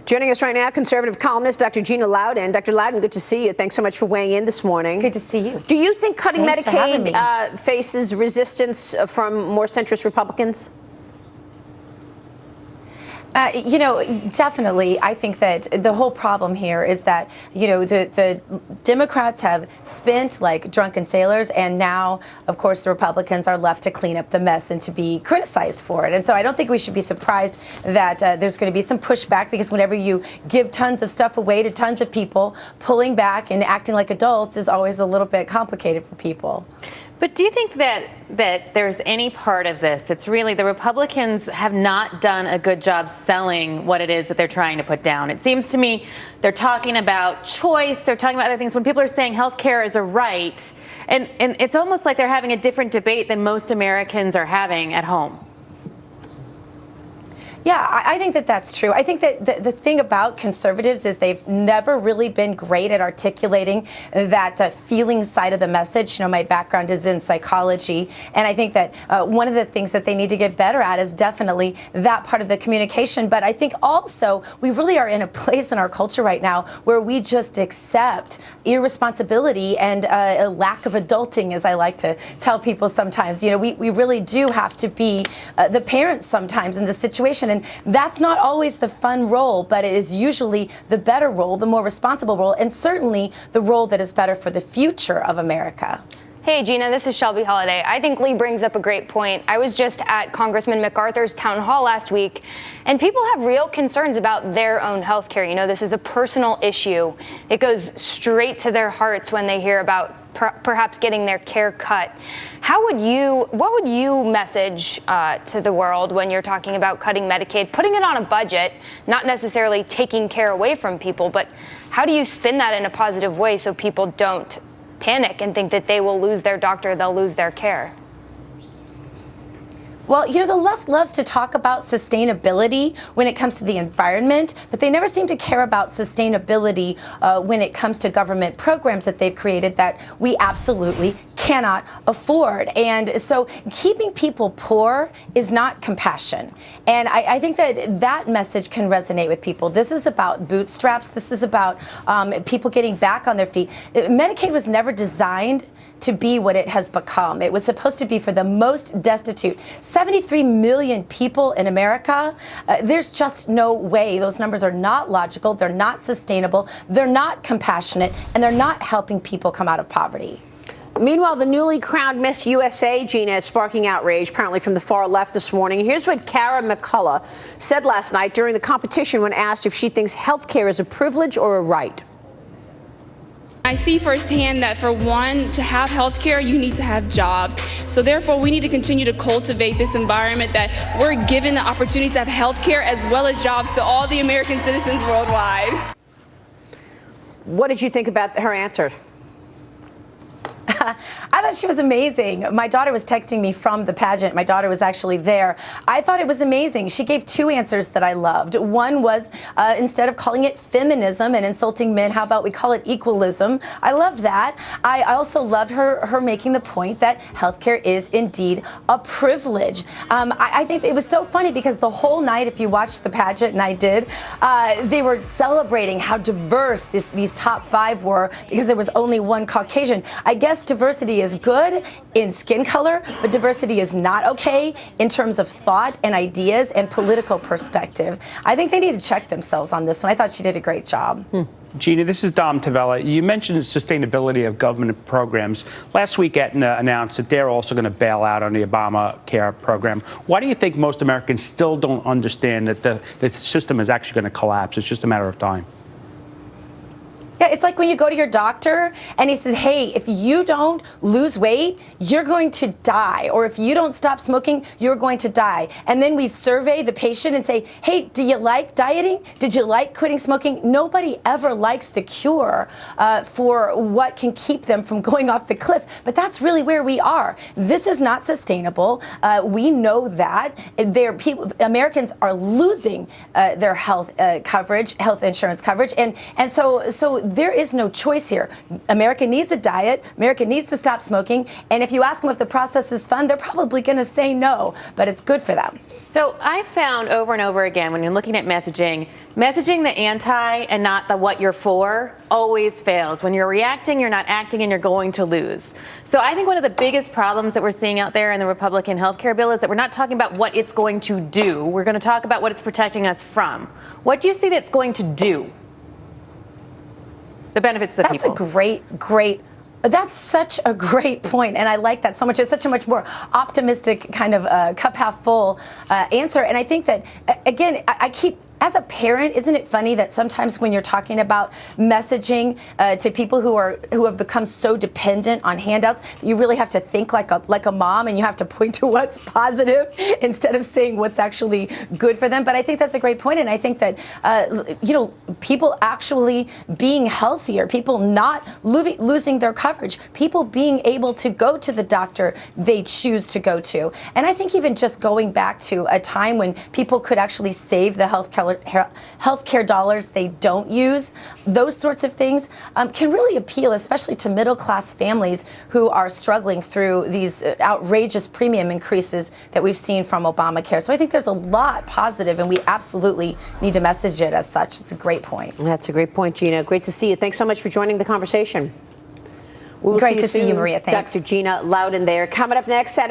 Joining us right now, conservative columnist Dr.Gina Loudon. Dr. Loudon, good to see you. Thanks so much for weighing in this morning. Good to see you. Do you think cutting Thanks Medicaid faces resistance from more centrist Republicans? Definitely. I think that the whole problem here is that, the Democrats have spent like drunken sailors, and now, of course, the Republicans are left to clean up the mess and to be criticized for it. And so I don't think we should be surprised that there's going to be some pushback, because whenever you give tons of stuff away to tons of people, pulling back and acting like adults is always a little bit complicated for people. But do you think that there's any part of this? It's really the Republicans have not done a good job selling what it is that they're trying to put down. It seems to me they're talking about choice. They're talking about other things. When people are saying health care is a right, and it's almost like they're having a different debate than most Americans are having at home. Yeah, I think that that's true. I think that the thing about conservatives is they've never really been great at articulating that feeling side of the message. My background is in psychology, and I think that one of the things that they need to get better at is definitely that part of the communication. But I think also we really are in a place in our culture right now where we just accept irresponsibility and a lack of adulting, as I like to tell people sometimes. We really do have to be the parents sometimes in the situation. And that's not always the fun role, but it is usually the better role, the more responsible role, and certainly the role that is better for the future of America. Hey, Gina, this is Shelby Holliday. I think Lee brings up a great point. I was just at Congressman MacArthur's town hall last week, and people have real concerns about their own health care. This is a personal issue. It goes straight to their hearts when they hear about perhaps getting their care cut. What would you message to the world when you're talking about cutting Medicaid, putting it on a budget, not necessarily taking care away from people, but how do you spin that in a positive way so people don't panic and think that they will lose their doctor, they'll lose their care? Well, the left loves to talk about sustainability when it comes to the environment, but they never seem to care about sustainability when it comes to government programs that they've created that we absolutely cannot afford. And so keeping people poor is not compassion. And I think that message can resonate with people. This is about bootstraps. This is about people getting back on their feet. Medicaid was never designed to be what it has become. It was supposed to be for the most destitute. 73 million people in America. There's just no way. Those numbers are not logical. They're not sustainable. They're not compassionate. And they're not helping people come out of poverty. Meanwhile, the newly crowned Miss USA, Gina, is sparking outrage, apparently from the far left this morning. Here's what Cara McCulloh said last night during the competition when asked if she thinks health care is a privilege or a right. I see firsthand that for one, to have health care, you need to have jobs. So therefore, we need to continue to cultivate this environment that we're given the opportunity to have health care as well as jobs to all the American citizens worldwide. What did you think about her answer? I thought she was amazing. My daughter was texting me from the pageant. My daughter was actually there. I thought it was amazing. She gave two answers that I loved. One was instead of calling it feminism and insulting men, how about we call it equalism? I loved that. I also loved her making the point that healthcare is indeed a privilege. I think it was so funny because the whole night, if you watched the pageant, and I did, they were celebrating how diverse these top five were because there was only one Caucasian. I guess diversity is good in skin color, but diversity is not okay in terms of thought and ideas and political perspective. I think they need to check themselves on this one. I thought she did a great job. Gina, this is Dom Tavella. You mentioned the sustainability of government programs. Last week, Aetna announced that they're also going to bail out on the Obamacare program. Why do you think most Americans still don't understand that the system is actually going to collapse? It's just a matter of time. Yeah, it's like when you go to your doctor and he says, hey, if you don't lose weight, you're going to die. Or if you don't stop smoking, you're going to die. And then we survey the patient and say, hey, do you like dieting? Did you like quitting smoking? Nobody ever likes the cure for what can keep them from going off the cliff. But that's really where we are. This is not sustainable. We know that. Americans are losing their health coverage, health insurance coverage. And so there is no choice here. America needs a diet. America needs to stop smoking. And if you ask them if the process is fun, they're probably going to say no, but it's good for them. So I found over and over again, when you're looking at messaging the anti and not the what you're for always fails. When you're reacting, you're not acting, and you're going to lose. So I think one of the biggest problems that we're seeing out there in the Republican health care bill is that we're not talking about what it's going to do. We're going to talk about what it's protecting us from. What do you see that's going to do? The benefits to the people. That's a great. That's such a great point, and I like that so much. It's such a much more optimistic kind of cup half full answer. And I think that, again, I keep, as a parent, isn't it funny that sometimes when you're talking about messaging to people who have become so dependent on handouts, you really have to think like a mom, and you have to point to what's positive instead of saying what's actually good for them. But I think that's a great point, and I think that people actually being healthier, people not losing their coverage, people being able to go to the doctor they choose to go to, and I think even just going back to a time when people could actually save the healthcare dollars they don't use, those sorts of things can really appeal, especially to middle-class families who are struggling through these outrageous premium increases that we've seen from Obamacare. So I think there's a lot positive, and we absolutely need to message it as such. It's a great point. That's a great point, Gina. Great to see you. Thanks so much for joining the conversation. We will Great see to see you, Maria. Thanks. Dr. Gina Loudon there. Coming up next, Saturday.